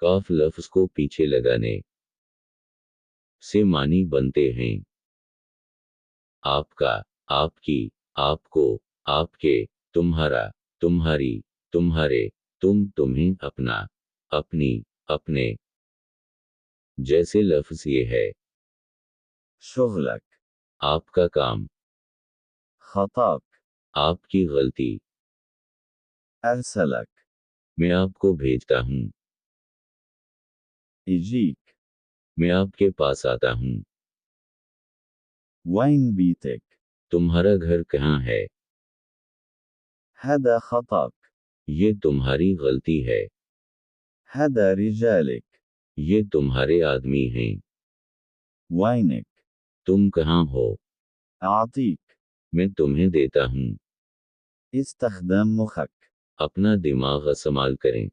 काफ लफ्ज को पीछे लगाने से मानी बनते हैं आपका, आपकी, आपको, आपके, तुम्हारा, तुम्हारी, तुम्हारे, तुम, तुम्हें, अपना, अपनी, अपने। जैसे लफ्ज ये है شغلك. आपका काम, خطاك. आपकी गलती, أرسلك. मैं आपको भेजता हूँ, يجيك. मैं आपके पास आता हूँ, وين بيتك؟ तुम्हारा घर कहाँ है, هذا خطاك. ये तुम्हारी गलती है, هذا رجالك. ये तुम्हारे आदमी हैं, وينك؟ तुम कहाँ हो, أعطيك. मैं तुम्हें देता हूँ। استخدم مخك. अपना दिमाग इस्तेमाल करें।